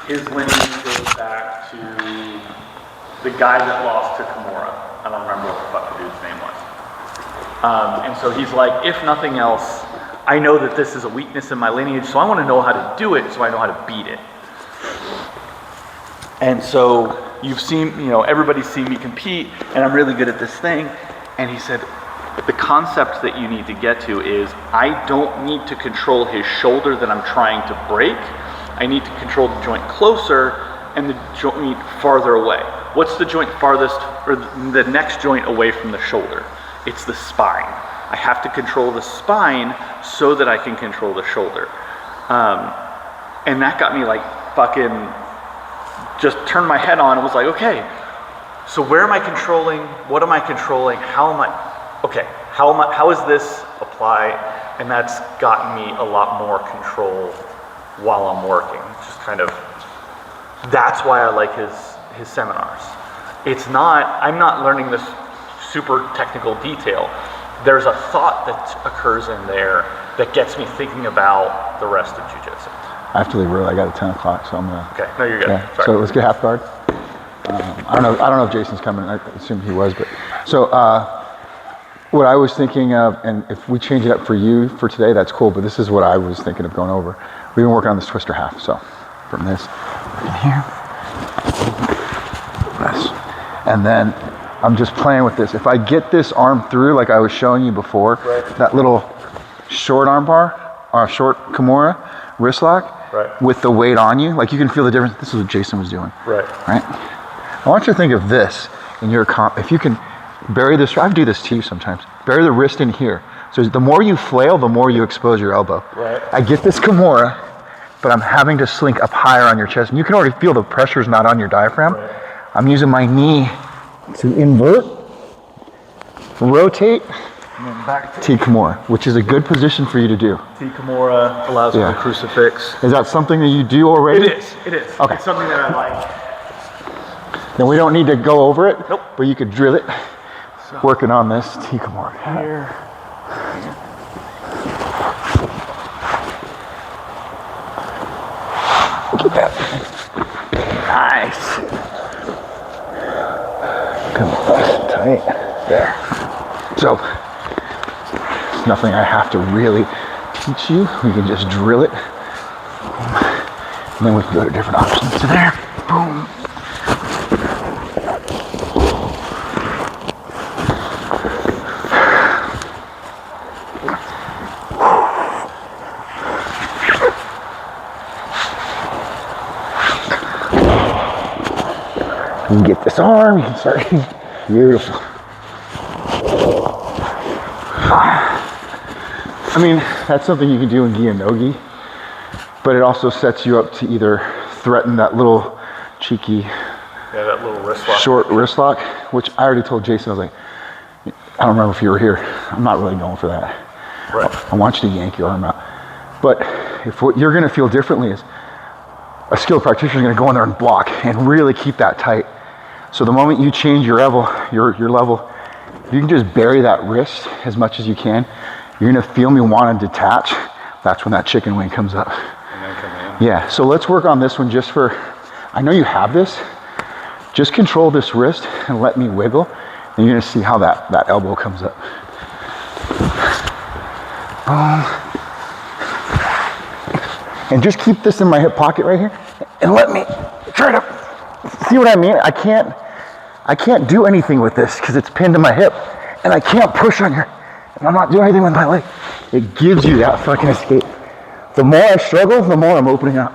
his lineage goes back to the guy that lost to Kimura. I don't remember what the fuck the dude's name was. And so he's like, if nothing else, I know that this is a weakness in my lineage, so I want to know how to do it so I know how to beat it. And so you've seen, everybody's seen me compete, and I'm really good at this thing. And he said, the concept that you need to get to is, I don't need to control his shoulder that I'm trying to break. I need to control the joint closer and the joint farther away. What's the joint farthest, or the next joint away from the shoulder? It's the spine. I have to control the spine so that I can control the shoulder. And that got me like fucking, just turned my head on and was like, okay, so where am I controlling? What am I controlling? How does this apply? And that's gotten me a lot more control while I'm working. Just kind of, that's why I like his seminars. I'm not learning this super technical detail. There's a thought that occurs in there that gets me thinking about the rest of jiu-jitsu. I have to leave early. I got a 10 o'clock, so I'm gonna. Okay, no, you're good. Yeah. Sorry. So let's get half guard. I don't know if Jason's coming. I assume he was, but so what I was thinking of, and if we change it up for you for today, that's cool. But this is what I was thinking of going over. We've been working on this twister half. So from this in here, this, and then I'm just playing with this. If I get this arm through, like I was showing you before, right. That little short arm bar, or short Kimura wrist lock, right. With the weight on you, like you can feel the difference. This is what Jason was doing. Right. I want you to think of this in your comp. If you can bury this, I do this to you sometimes. Bury the wrist in here. So the more you flail, the more you expose your elbow. Right. I get this Kimura, but I'm having to slink up higher on your chest. And you can already feel the pressure's not on your diaphragm. Right. I'm using my knee to invert, rotate, And then back to T Kimura, which is a good position for you to do. T Kimura allows me the crucifix. Is that something that you do already? It is. Okay. It's something that I like. Then we don't need to go over it. Nope. But you could drill it. So, working on this T Kimura. Here. Look at that. Nice. Come on, nice and tight. There. So, it's nothing I have to really teach you. We can just drill it. And then we can go to different options. So there. Boom. You can get this arm, you can start. Beautiful. I mean, that's something you can do in gi and no-gi, but it also sets you up to either threaten that little cheeky, that little wrist lock. Short wrist lock, which I already told Jason. I was like, I don't remember if you were here. I'm not really going for that. Right. I want you to yank your arm out. But if what you're going to feel differently is a skilled practitioner is going to go in there and block and really keep that tight. So the moment you change your level, your level, you can just bury that wrist as much as you can. You're gonna feel me want to detach. That's when that chicken wing comes up. And then come in. Yeah, so let's work on this one just for, I know you have this. Just control this wrist and let me wiggle. And you're gonna see how that elbow comes up. And just keep this in my hip pocket right here. And let me try to, see what I mean? I can't do anything with this because it's pinned to my hip, and I can't push on your, and I'm not doing anything with my leg. It gives you that fucking escape. The more I struggle, the more I'm opening up.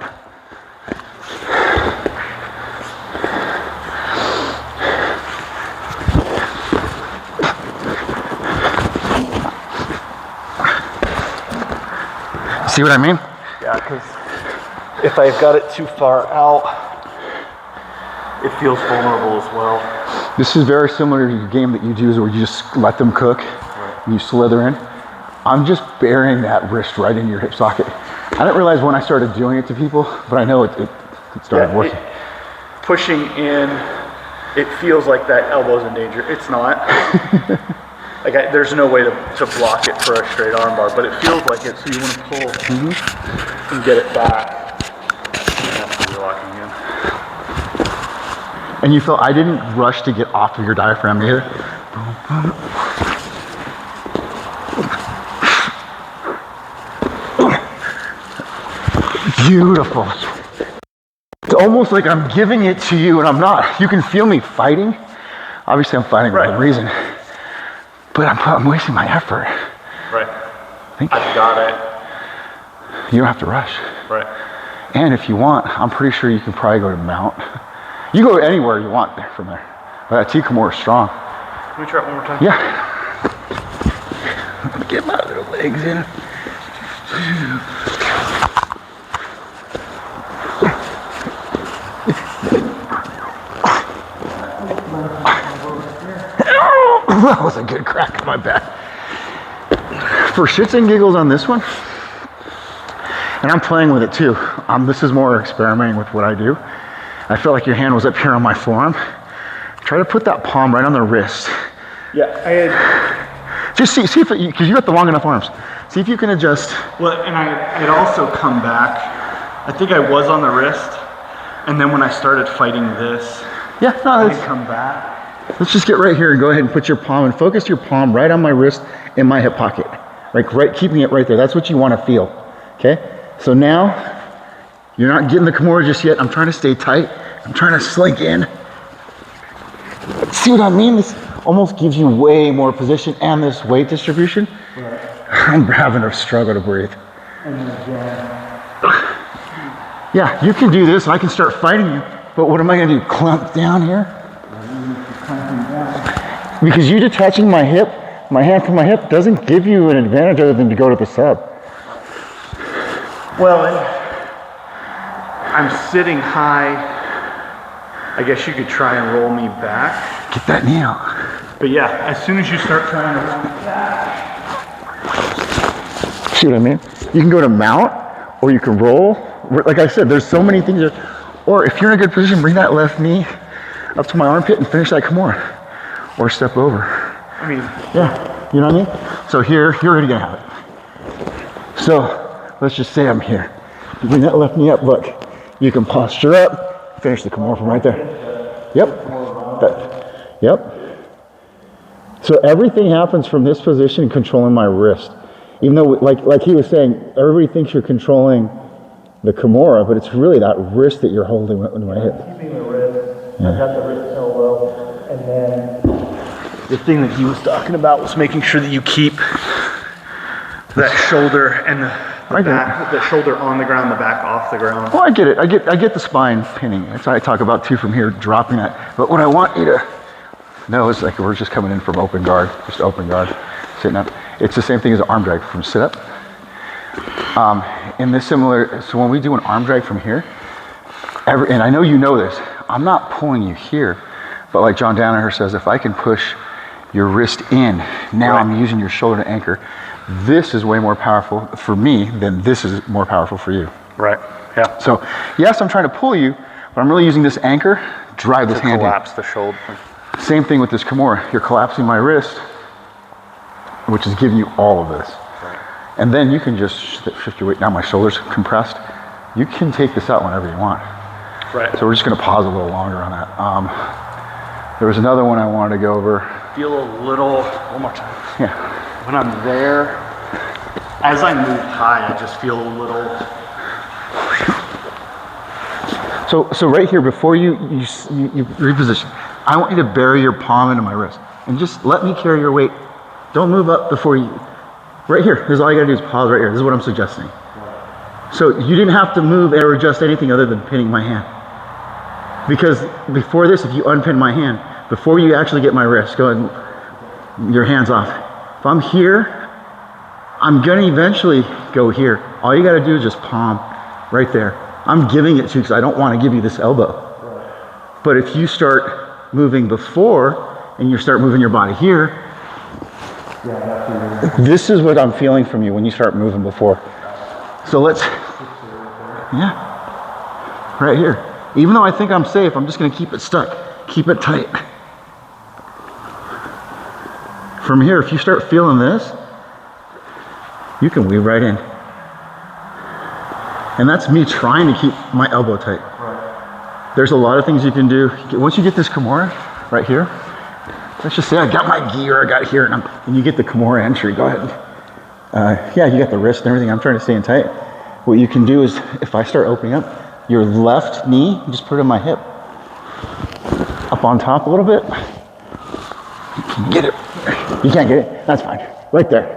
See what I mean? Yeah, because if I've got it too far out, it feels vulnerable as well. This is very similar to your game that you do where you just let them cook, right, and you slither in. I'm just burying that wrist right in your hip socket. I didn't realize when I started doing it to people, but I know it started working. Pushing in, it feels like that elbow's in danger. It's not. There's no way to block it for a straight arm bar, but it feels like it, so you want to pull and get it back. You have to locking in. And you feel I didn't rush to get off of your diaphragm either. Beautiful. It's almost like I'm giving it to you and I'm not. You can feel me fighting. Obviously I'm fighting for a reason. But I'm wasting my effort. Right. I've got it. You don't have to rush. Right. And if you want, I'm pretty sure you can probably go to mount. You go anywhere you want there from there. But that T-Kimura is strong. Can we try it one more time? Yeah. Let me get my little legs in. That was a good crack in my back. For shits and giggles on this one, and I'm playing with it too. This is more experimenting with what I do. I felt like your hand was up here on my forearm. Try to put that palm right on the wrist. Yeah, I had. Just see if because you got the long enough arms. See if you can adjust. Well, and I'd also come back. I think I was on the wrist, and then when I started fighting this, Yeah, no, I'd come back. let's just get right here and go ahead and put your palm and focus your palm right on my wrist in my hip pocket. Like right, keeping it right there. That's what you want to feel. Okay? So now, you're not getting the Kimura just yet. I'm trying to stay tight. I'm trying to slink in. See what I mean? This almost gives you way more position and this weight distribution. Right. I'm having a struggle to breathe. And then again. Yeah, you can do this. I can start fighting you. But what am I going to do? Clamp down here? Because you detaching my hip, my hand from my hip, doesn't give you an advantage other than to go to the sub. Well, I'm sitting high. I guess you could try and roll me back. Get that knee out. But yeah, as soon as you start trying to roll me back. See what I mean? You can go to mount, or you can roll. Like I said, there's so many things. Or if you're in a good position, bring that left knee up to my armpit and finish that Kimura. Or step over. I mean, yeah, you know what I mean? So here, you're already gonna have it. So let's just say I'm here. You bring that left knee up, look. You can posture up, finish the Kimura from right there. Yep. Yep. So everything happens from this position, controlling my wrist. Even though, like he was saying, everybody thinks you're controlling the Kimura, but it's really that wrist that you're holding when I hit. keeping the wrist. I've got the wrist elbow, and then the thing that he was talking about was making sure that you keep that shoulder and the back, the shoulder on the ground, the back off the ground. Well, I get it. I get the spine pinning. That's what I talk about too from here, dropping that. But what I want you to know is like we're just coming in from open guard, just open guard, sitting up. It's the same thing as an arm drag from sit up. In this similar, so when we do an arm drag from here, and I know you know this, I'm not pulling you here, but like John Danaher says, if I can push your wrist in, now Right. I'm using your shoulder to anchor. This is way more powerful for me than this is more powerful for you. Right. Yeah. So yes, I'm trying to pull you, but I'm really using this anchor, drive this To hand collapse the shoulder. in. Same thing with this Kimura. You're collapsing my wrist, which is giving you all of this. Right. And then you can just shift your weight. Now my shoulder's compressed. You can take this out whenever you want. Right. So we're just gonna pause a little longer on that. There was another one I wanted to go over. Feel a little, one more time. Yeah. When I'm there, as I move high, I just feel a little. So right here, before you reposition, I want you to bury your palm into my wrist and just let me carry your weight. Don't move up before you. Right here. This is all you gotta do is pause right here. This is what I'm suggesting. So you didn't have to move or adjust anything other than pinning my hand. Because before this, if you unpin my hand, before you actually get my wrist, go ahead and your hands off. If I'm here, I'm gonna eventually go here. All you gotta do is just palm right there. I'm giving it to you because I don't want to give you this elbow. But if you start moving before and you start moving your body here, this is what I'm feeling from you when you start moving before. So let's, yeah, right here. Even though I think I'm safe, I'm just gonna keep it stuck. Keep it tight. From here, if you start feeling this, you can weave right in. And that's me trying to keep my elbow tight. Right. There's a lot of things you can do. Once you get this Kimura right here, let's just say I got my gear, I got here, and you get the Kimura entry, go ahead. Yeah, you got the wrist and everything. I'm trying to stay in tight. What you can do is, if I start opening up, your left knee, you just put it on my hip. Up on top a little bit. You can get it. You can't get it, that's fine. Right there.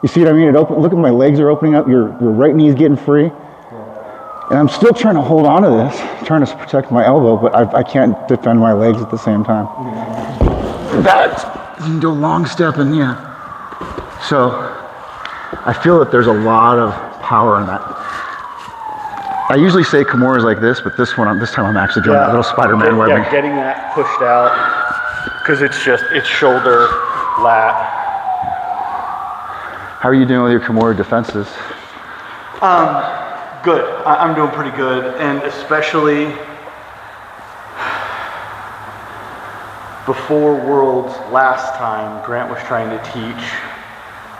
You see what I mean? Look at my legs are opening up, your right knee is getting free. And I'm still trying to hold on to this, trying to protect my elbow, but I can't defend my legs at the same time. That, you can do a long step and yeah. So, I feel that there's a lot of power in that. I usually say Kimura is like this, but this time I'm actually doing that little Spider-Man webbing. Yeah, getting that pushed out, because it's shoulder, lat. How are you doing with your Kimura defenses? Good. I'm doing pretty good, and especially before Worlds last time, Grant was trying to teach,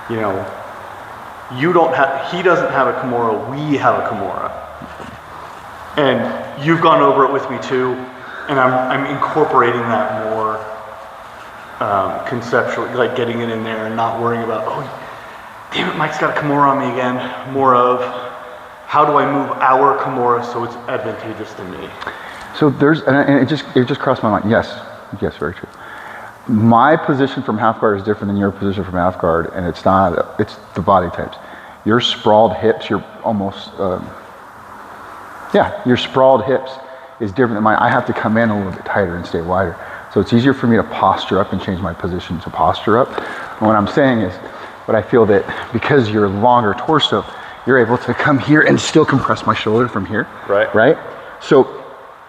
you know, he doesn't have a Kimura, we have a Kimura. And you've gone over it with me too, and I'm incorporating that more conceptually, like getting it in there and not worrying about, oh, damn it, Mike's got a Kimura on me again. More of, how do I move our Kimura so it's advantageous to me? So and it just crossed my mind. Yes, very true. My position from half guard is different than your position from half guard, and it's the body types. Your sprawled hips, your sprawled hips is different than mine. I have to come in a little bit tighter and stay wider. So it's easier for me to posture up and change my position to posture up. And what I'm saying is, but I feel that because you're longer torso, you're able to come here and still compress my shoulder from here. Right. Right? So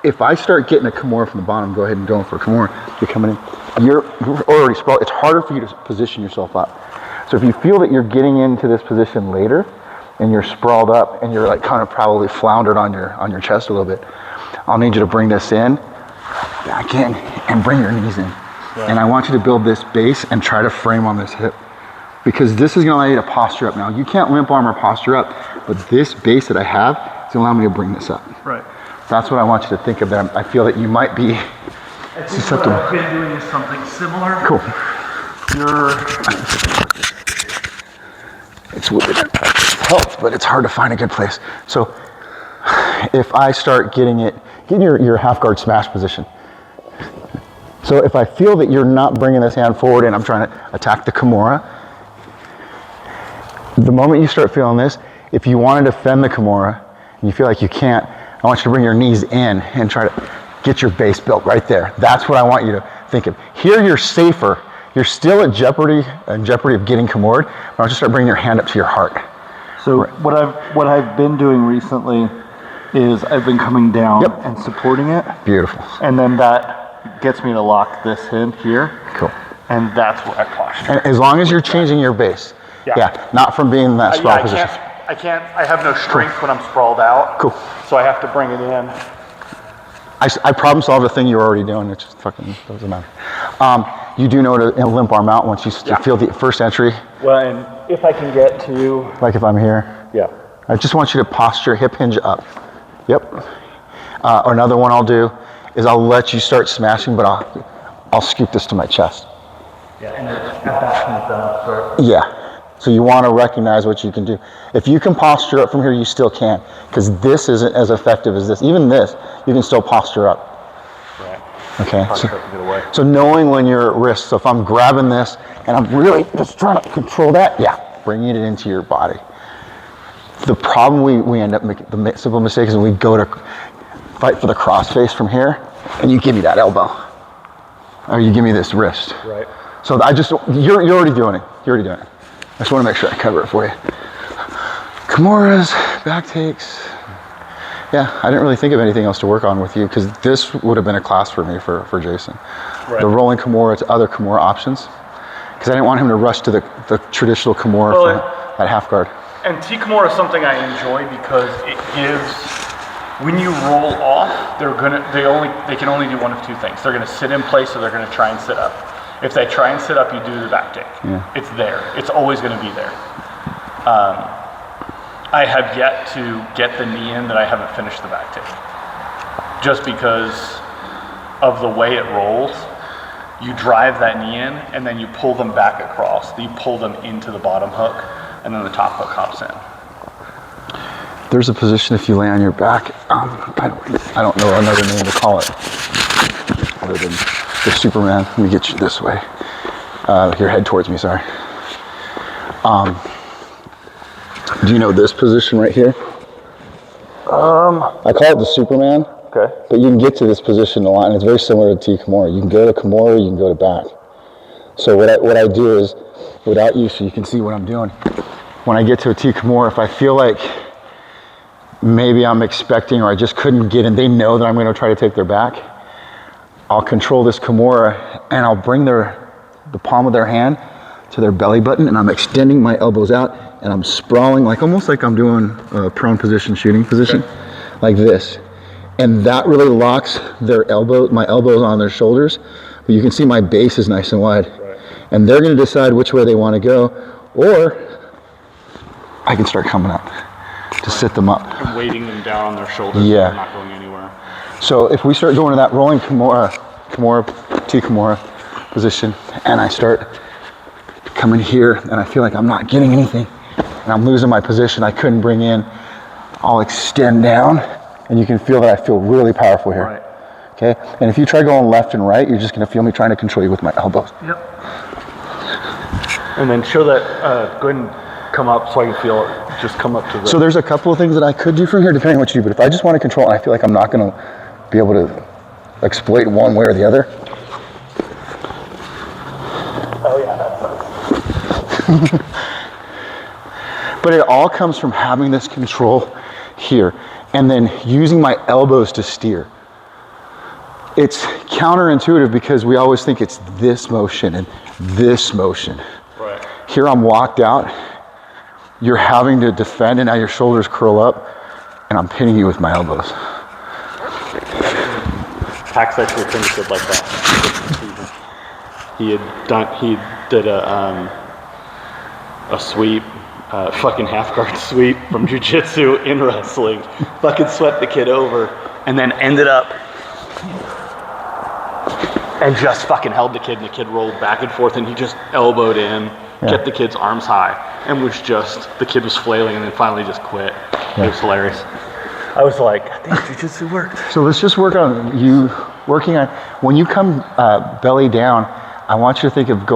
if I start getting a Kimura from the bottom, go ahead and go for a Kimura, you're coming in, you're already sprawled. It's harder for you to position yourself up. So if you feel that you're getting into this position later and you're sprawled up and you're like kind of probably floundered on your chest a little bit, I'll need you to bring this in, back in, and bring your knees in. Right. And I want you to build this base and try to frame on this hip. Because this is gonna allow you to posture up. Now, you can't limp arm or posture up, but this base that I have is gonna allow me to bring this up. Right. That's what I want you to think of. That I feel that you might be susceptible. What I've been doing is something similar. Cool. It helps, but it's hard to find a good place. So if I start getting your half guard smash position. So if I feel that you're not bringing this hand forward and I'm trying to attack the Kimura, the moment you start feeling this, if you want to defend the Kimura and you feel like you can't, I want you to bring your knees in and try to get your base built right there. That's what I want you to think of. Here you're safer. You're still in jeopardy of getting Kimured, but I want you to start bringing your hand up to your heart. So what I've been doing recently is I've been coming down and supporting it. Beautiful. And then that gets me to lock this in here. Cool. And that's where I posture. And as long as you're changing your base. Yeah, not from being in that sprawl position. I have no strength when I'm sprawled out. Cool. So I have to bring it in. I problem solved a thing you're already doing. It just fucking doesn't matter. You do know to limp arm out once you feel the first entry. Well, and if I can get to... Like if I'm here. Yeah. I just want you to posture hip hinge up. Yep. Another one I'll do is I'll let you start smashing, but I'll scoop this to my chest. Yeah, and at that point then I'll start... Yeah. So you want to recognize what you can do. If you can posture up from here, you still can, because this isn't as effective as this. Even this, you can still posture up. Right. Okay. So knowing when you're at risk. So if I'm grabbing this and I'm really just trying to control that, bringing it into your body. The problem we end up making, the simple mistake is when we go to fight for the crossface from here, and you give me that elbow, or you give me this wrist. Right. So you're already doing it. You're already doing it. I just want to make sure I cover it for you. Kimuras, back takes. Yeah, I didn't really think of anything else to work on with you because this would have been a class for me for Jason. Right. The rolling Kimura to other Kimura options, because I didn't want him to rush to the traditional Kimura at half guard. And T-Kimura is something I enjoy because it gives, when you roll off, they can only do one of two things. They're gonna sit in place or they're gonna try and sit up. If they try and sit up, you do the back take. Yeah. It's there. It's always going to be there. I have yet to get the knee in that I haven't finished the back take. just because of the way it rolls. You drive that knee in, and then you pull them back across. You pull them into the bottom hook, and then the top hook hops in. There's a position if you lay on your back. I don't know another name to call it other than the Superman. Let me get you this way. Your head towards me, sorry. Do you know this position right here? I call it the Superman. Okay. But you can get to this position a lot, and it's very similar to T Kimura. You can go to Kimura, you can go to back. So what I do is, without you, so you can see what I'm doing. When I get to a T Kimura, if I feel like maybe I'm expecting or I just couldn't get in, they know that I'm going to try to take their back, I'll control this Kimura and I'll bring the palm of their hand to their belly button, and I'm extending my elbows out and I'm sprawling almost like I'm doing a prone position, shooting position, like this. And that really locks my elbows on their shoulders. But you can see my base is nice and wide. Right. And they're going to decide which way they want to go, or I can start coming up to sit them up. And weighting them down on their shoulders. Yeah. And not going anywhere. So if we start going to that rolling Kimura, T Kimura position, and I start coming here, and I feel like I'm not getting anything, and I'm losing my position, I couldn't bring in, I'll extend down, and you can feel that I feel really powerful here. Right. Okay? And if you try going left and right, you're just going to feel me trying to control you with my elbows. Yep. And then show that, go ahead and come up so I can feel it. Just come up to the... So there's a couple of things that I could do from here depending on what you do, but if I just want to control it and I feel like I'm not going to be able to exploit one way or the other. Oh yeah, that sucks. But it all comes from having this control here and then using my elbows to steer. It's counterintuitive because we always think it's this motion and this motion. Right. Here I'm locked out, you're having to defend, and now your shoulders curl up, and I'm pinning you with my elbows. Pax actually finished like that. He did a sweep, fucking half guard sweep from jiu-jitsu in wrestling, fucking swept the kid over, and then ended up and just fucking held the kid, and the kid rolled back and forth, and he just elbowed in, kept the kid's arms high, and the kid was flailing, and then finally just quit. It was hilarious. I was like, I think jiu-jitsu worked. So let's just work on when you come belly down, I want you to think of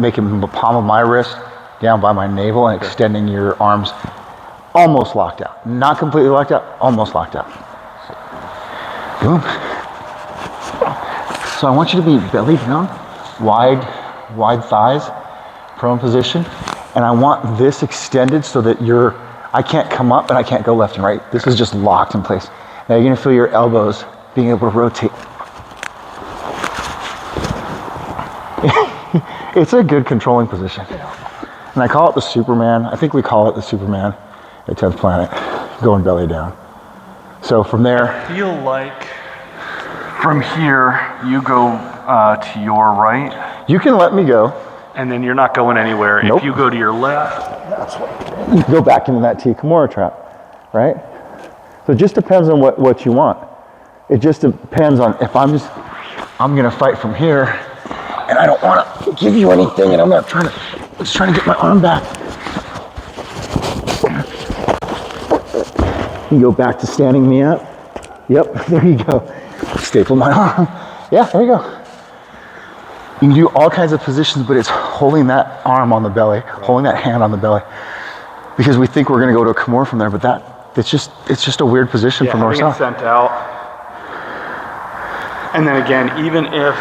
making the palm of my wrist down by my navel and extending your arms almost locked out. Not completely locked out, almost locked out. Boom. So I want you to be belly down, wide thighs, prone position, and I want this extended so that I can't come up and I can't go left and right. This is just locked in place. Now you're gonna feel your elbows being able to rotate. It's a good controlling position. And I call it the Superman. I think we call it the Superman at 10th Planet, going belly down. So from there. I feel like from here, you go to your right. You can let me go. And then you're not going anywhere. Nope. If you go to your left, You can go back into that T Kimura trap, right? So it just depends on what you want. It just depends on if I'm gonna fight from here, and I don't want to give you anything, and I'm just trying to get my arm back. You go back to standing me up. Yep, there you go. Staple my arm. Yeah, there you go. You can do all kinds of positions, but it's holding that arm on the belly, holding that hand on the belly, because we think we're going to go to a Kimura from there, but it's just a weird position from north south. Sent out. And then again, even if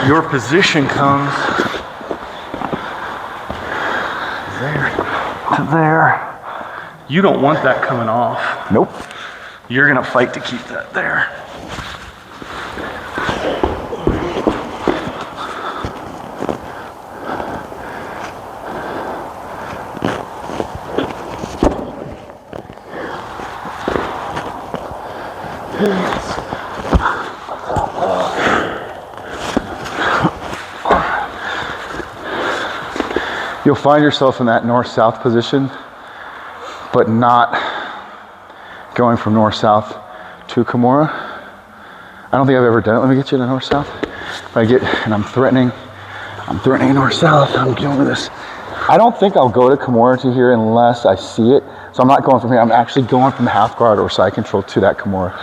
your position comes there to there, you don't want that coming off. Nope. You're going to fight to keep that there. You'll find yourself in that north-south position, but not going from north-south to Kimura. I don't think I've ever done it. Let me get you to north-south. If I get, and I'm threatening north-south, I'm doing this. I don't think I'll go to Kimura to here unless I see it. So I'm not going from here. I'm actually going from the half guard or side control to that Kimura,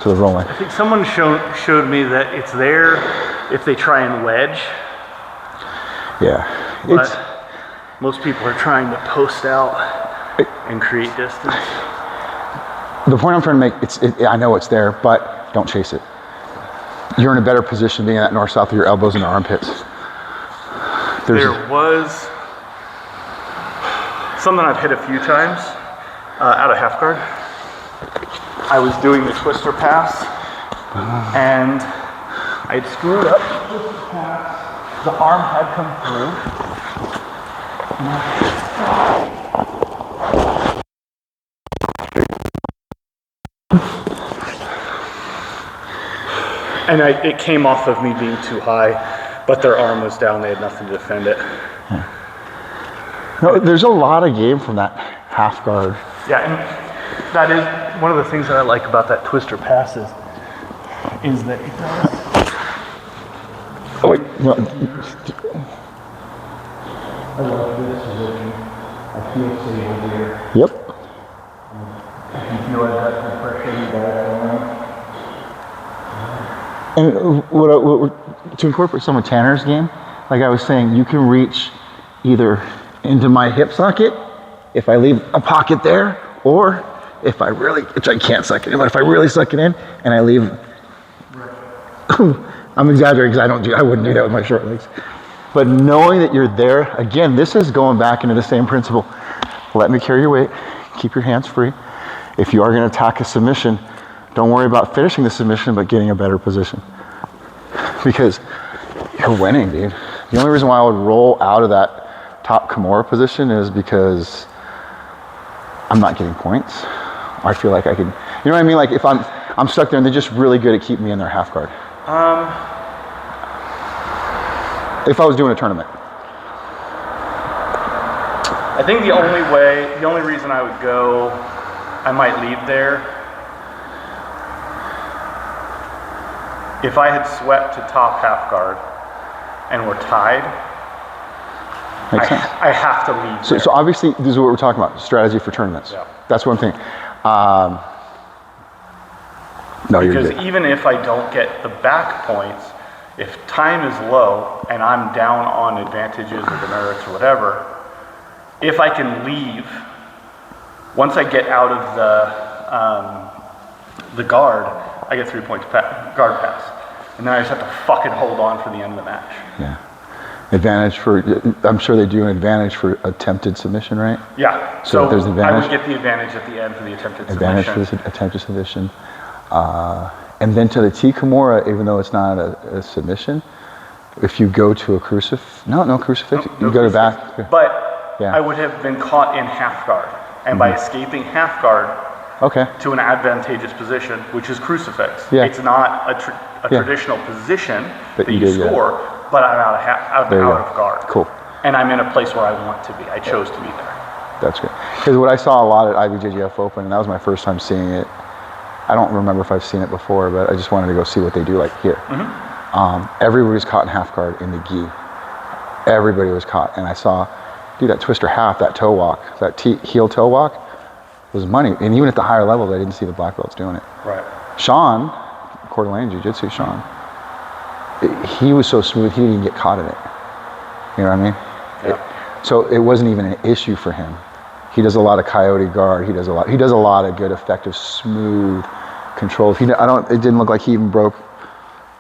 to the rolling. I think someone showed me that it's there if they try and wedge, Yeah. but most people are trying to post out and create distance. The point I'm trying to make, I know it's there, but don't chase it. You're in a better position being at north-south with your elbows and armpits. There was something I've hit a few times out of half guard. I was doing the twister pass, and I'd screwed up the twister pass. The arm had come through. And it came off of me being too high, but their arm was down. They had nothing to defend it. No, there's a lot of game from that half guard. Yeah, and that is one of the things that I like about that twister passes is that it does. Oh, wait. No. I love this position. I feel stable here. Yep. You feel like that compression back. And to incorporate some of Tanner's game, like I was saying, you can reach either into my hip socket if I leave a pocket there, or if I really, which I can't suck it in, but if I really suck it in and I leave, I'm exaggerating because I wouldn't do that with my short legs. But knowing that you're there, again, this is going back into the same principle. Let me carry your weight, keep your hands free. If you are going to attack a submission, don't worry about finishing the submission, but getting a better position. Because you're winning, dude. The only reason why I would roll out of that top Kimura position is because I'm not getting points. I feel like I could, you know what I mean? Like if I'm stuck there and they're just really good at keeping me in their half guard. If I was doing a tournament. I think the only reason I would go, I might leave there. If I had swept to top half guard and we're tied, Makes sense. I have to leave there. So obviously, this is what we're talking about, strategy for tournaments. Yeah. That's one thing. No, you're Because good. even if I don't get the back points, if time is low and I'm down on advantages or demerits or whatever, if I can leave, once I get out of the guard, I get 3 points guard pass. And then I just have to fucking hold on for the end of the match. Yeah. Advantage for, I'm sure they do an advantage for attempted submission, right? Yeah. So there's advantage? I would get the advantage at the end for the attempted Advantage submission. for this attempted submission. And then to the T Kimura, even though it's not a submission, if you go to a crucifix, no crucifix, you go to back. But Yeah. I would have been caught in half guard. And by escaping half guard Okay. to an advantageous position, which is crucifix, Yeah. it's not a Yeah. traditional position That that you you did, yeah. score, but I'm out There you go. of guard. Cool. And I'm in a place where I want to be. I chose to be there. That's good. Because what I saw a lot at IBJJF Open, and that was my first time seeing it. I don't remember if I've seen it before, but I just wanted to go see what they do like here. Everybody was caught in half guard in the gi. Everybody was caught. And I saw, dude, that twister half, that toe walk, that heel toe walk was money. And even at the higher level, I didn't see the black belts doing it. Right. Sean, Coeur d'Alene Jiu-Jitsu Sean, he was so smooth, he didn't even get caught in it. You know what I mean? Yeah. So it wasn't even an issue for him. He does a lot of coyote guard. He does a lot of good, effective, smooth controls. It didn't look like he even broke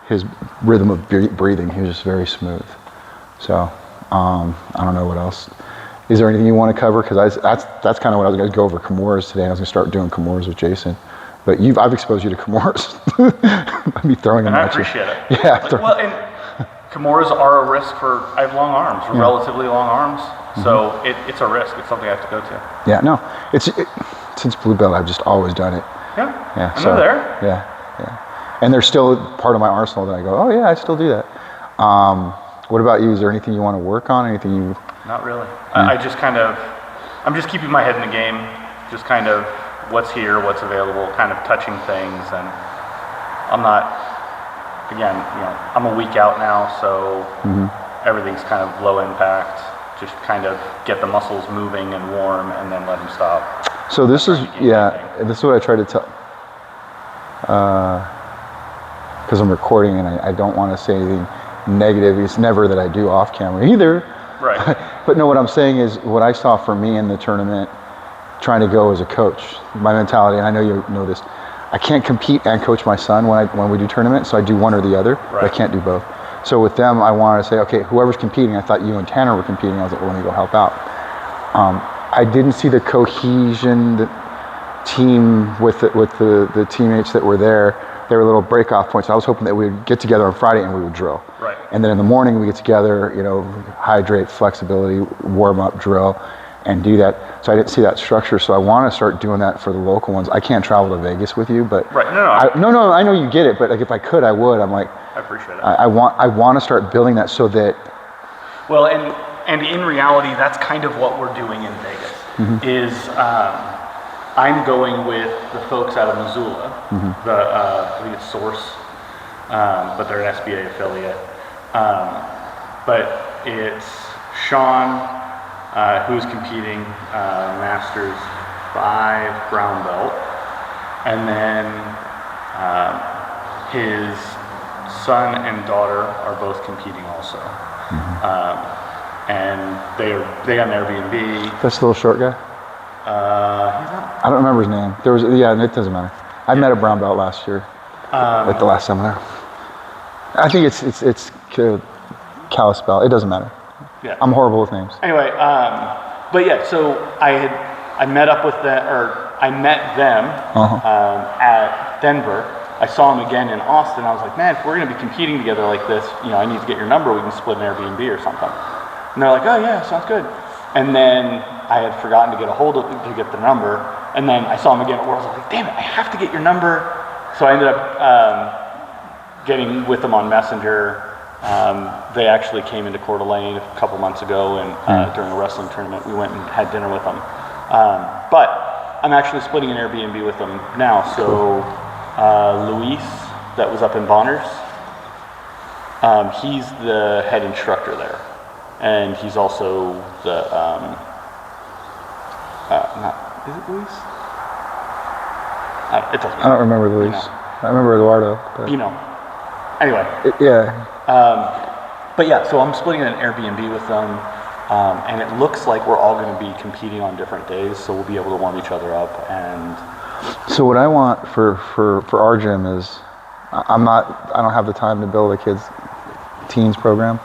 his rhythm of breathing. He was just very smooth. So I don't know what else. Is there anything you want to cover? Because that's kind of what I was going to go over Kimuras today. I was going to start doing Kimuras with Jason. But I've exposed you to Kimuras. I'd be throwing them And I at you. appreciate it. Yeah. Well, and Kimuras are a risk for, I have long arms, relatively long arms. So it's a risk. It's something I have to go to. Yeah, no. Since Blue Belt, I've just always done it. Yeah. Yeah. And they're there. Yeah. And they're still part of my arsenal that I go, oh yeah, I still do that. What about you? Is there anything you want to work on? Anything you? Not really. I'm just keeping my head in the game. Just kind of what's here, what's available, kind of touching things, and I'm not, again, I'm a week out now, so everything's kind of low impact. Just kind of get the muscles moving and warm, and then let them stop. So this is, this is what I try to tell, because I'm recording and I don't want to say anything negative. It's never that I do off camera either. Right. But no, what I'm saying is what I saw for me in the tournament, trying to go as a coach, my mentality, and I know you know this, I can't compete and coach my son when we do tournaments, so I do one or the other, but I can't do both. So with them, I wanted to say, okay, whoever's competing, I thought you and Tanner were competing. I was like, well, let me go help out. I didn't see the cohesion, the team with the teammates that were there. There were little break-off points. I was hoping that we would get together on Friday and we would drill. Right. And then in the morning we get together, hydrate, flexibility, warm up, drill, and do that. So I didn't see that structure. So I want to start doing that for the local ones. I can't travel to Vegas with you, but Right. No, I know you get it. But like if I could, I would. I'm like, I appreciate it. I want to start building that so that. Well, and in reality, that's kind of what we're doing in Vegas. Is I'm going with the folks out of Missoula, I think it's Source, but they're an SBA affiliate. But it's Sean, who's competing, Masters 5 brown belt, and then his son and daughter are both competing also. And they got an Airbnb. That's the little short guy. I don't remember his name. There was, it doesn't matter. I met a brown belt last year at the last seminar. I think it's Kalispell. It doesn't matter. Yeah. I'm horrible with names. Anyway, but yeah, so I met up with them, or I met them at Denver. I saw them again in Austin. I was like, man, if we're going to be competing together like this, I need to get your number. We can split an Airbnb or something. And they're like, oh yeah, sounds good. And then I had forgotten to get the number. And then I saw them again at Worlds. I was like, damn it, I have to get your number. So I ended up getting with them on Messenger. They actually came into Coeur d'Alene a couple months ago, and during a wrestling tournament, we went and had dinner with them. But I'm actually splitting an Airbnb with them now. So Luis, that was up in Bonners, he's the head instructor there. And he's also the, is it Luis? It doesn't matter. I don't remember Luis. I remember Eduardo. But Anyway. But yeah, so I'm splitting an Airbnb with them, and it looks like we're all going to be competing on different days, so we'll be able to warm each other up. And so what I want for our gym is, I don't have the time to build a kids teens program.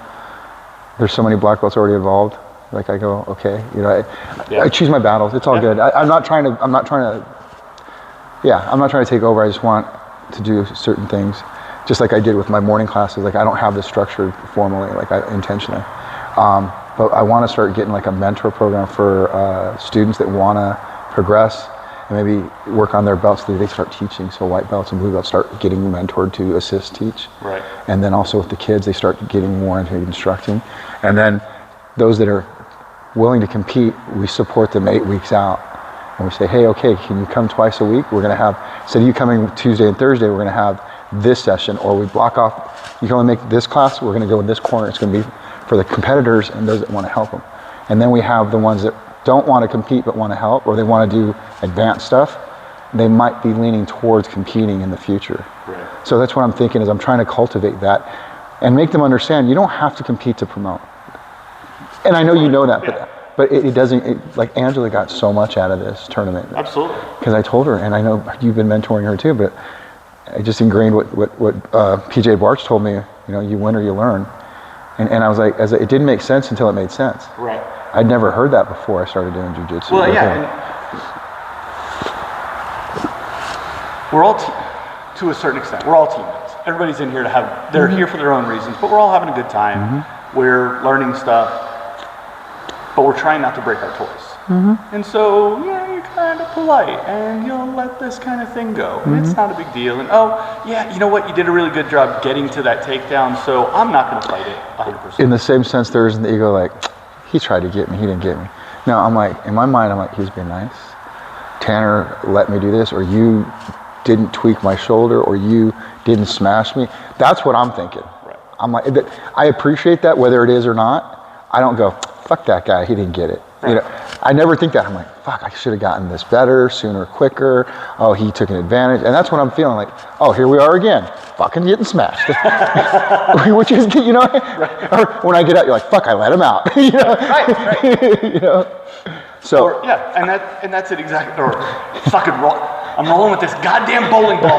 There's so many black belts already involved. Like I go, okay, I choose my battles. It's all good. I'm not trying to take over. I just want to do certain things, just like I did with my morning classes. Like I don't have this structured formally, intentionally. But I want to start getting like a mentor program for students that want to progress and maybe work on their belts so that they start teaching. So white belts and blue belts start getting mentored to assist teach. Right. And then also with the kids, they start getting more into instructing. And then those that are willing to compete, we support them 8 weeks out. And we say, hey, okay, can you come twice a week? We're going to have, instead of you coming Tuesday and Thursday, we're going to have this session, or we block off, you can only make this class, we're going to go in this corner. It's going to be for the competitors and those that want to help them. And then we have the ones that don't want to compete but want to help, or they want to do advanced stuff. They might be leaning towards competing in the future. Right. So that's what I'm thinking, is I'm trying to cultivate that and make them understand you don't have to compete to promote. And I know you know that, but it doesn't, like Angela got so much out of this tournament. Absolutely. Because I told her, and I know you've been mentoring her too, but I just ingrained what PJ Barch told me, you win or you learn. And I was like, it didn't make sense until it made sense. Right. I'd never heard that before I started doing jiu-jitsu. Well, yeah. We're all, to a certain extent, we're all teammates. Everybody's in here they're here for their own reasons, but we're all having a good time. We're learning stuff, but we're trying not to break our toys. And so, you're kind of polite, and you'll let this kind of thing go. And it's not a big deal. And you know what? You did a really good job getting to that takedown, so I'm not going to fight it 100%. In the same sense, there isn't the ego like, he tried to get me, he didn't get me. No, I'm like, in my mind, I'm like, he's being nice. Tanner let me do this, or you didn't tweak my shoulder, or you didn't smash me. That's what I'm thinking. Right. I'm like, I appreciate that, whether it is or not. I don't go, fuck that guy, he didn't get it. You know, I never think that. I'm like, fuck, I should have gotten this better, sooner, quicker. Oh, he took an advantage. And that's what I'm feeling like, oh, here we are again, fucking getting smashed. Which is, you know, or when I get out, you're like, fuck, I let him out. You know? Right. You know? So, Or, yeah, and that's it exactly. Or fucking I'm rolling with this goddamn bowling ball.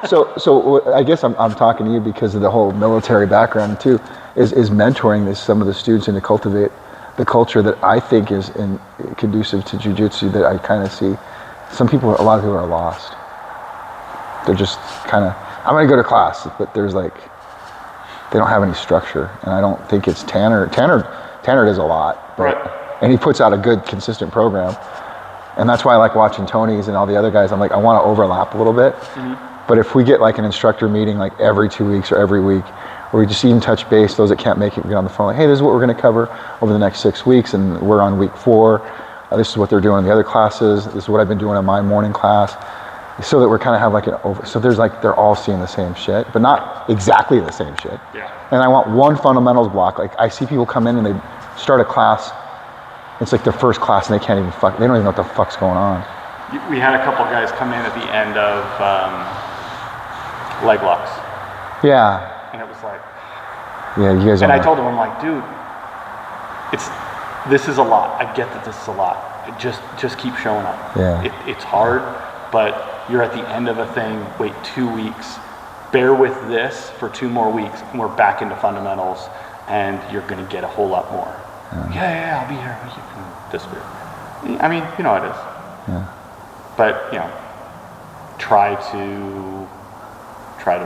So I guess I'm talking to you because of the whole military background too, is mentoring some of the students and to cultivate the culture that I think is conducive to jiu-jitsu, that I kind of see. A lot of people are lost. They're just kind of, I'm gonna go to class, but there's like, they don't have any structure, and I don't think it's Tanner. Tanner does a lot, but, Right. and he puts out a good, consistent program. And that's why I like watching Tony's and all the other guys. I'm like, I want to overlap a little bit. But if we get like an instructor meeting like every 2 weeks or every week, where we just even touch base, those that can't make it, we get on the phone like, hey, this is what we're going to cover over the next 6 weeks, and we're on week 4. This is what they're doing in the other classes. This is what I've been doing in my morning class. So that we're kind of have like so there's like, they're all seeing the same shit, but not exactly the same shit. Yeah. And I want one fundamentals block. Like I see people come in and they start a class, it's like their first class and they don't even know what the fuck's going on. We had a couple guys come in at the end of leg locks, Yeah. and it was like, Yeah, you guys and I are- told him, I'm like, dude, this is a lot. I get that this is a lot. Just keep showing up. Yeah. It's hard, but you're at the end of a thing. Wait 2 weeks. Bear with this for 2 more weeks, and we're back into fundamentals, and you're going to get a whole lot more. Yeah, I'll be here. Disappear. I mean, you know how it is. Yeah. But you know, try to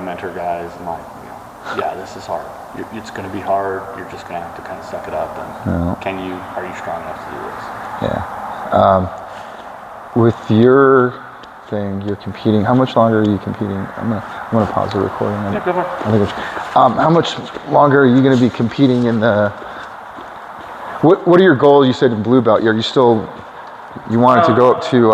mentor guys, and like, you know, yeah, this is hard. It's going to be hard. You're just going to have to kind of suck it up. And are you strong enough to do this? Yeah. With your thing, you're competing. How much longer are you competing? I'm gonna pause the recording. Yeah, go for it. I think how much longer are you going to be competing in the? What are your goals? You said in blue belt. You wanted to go up to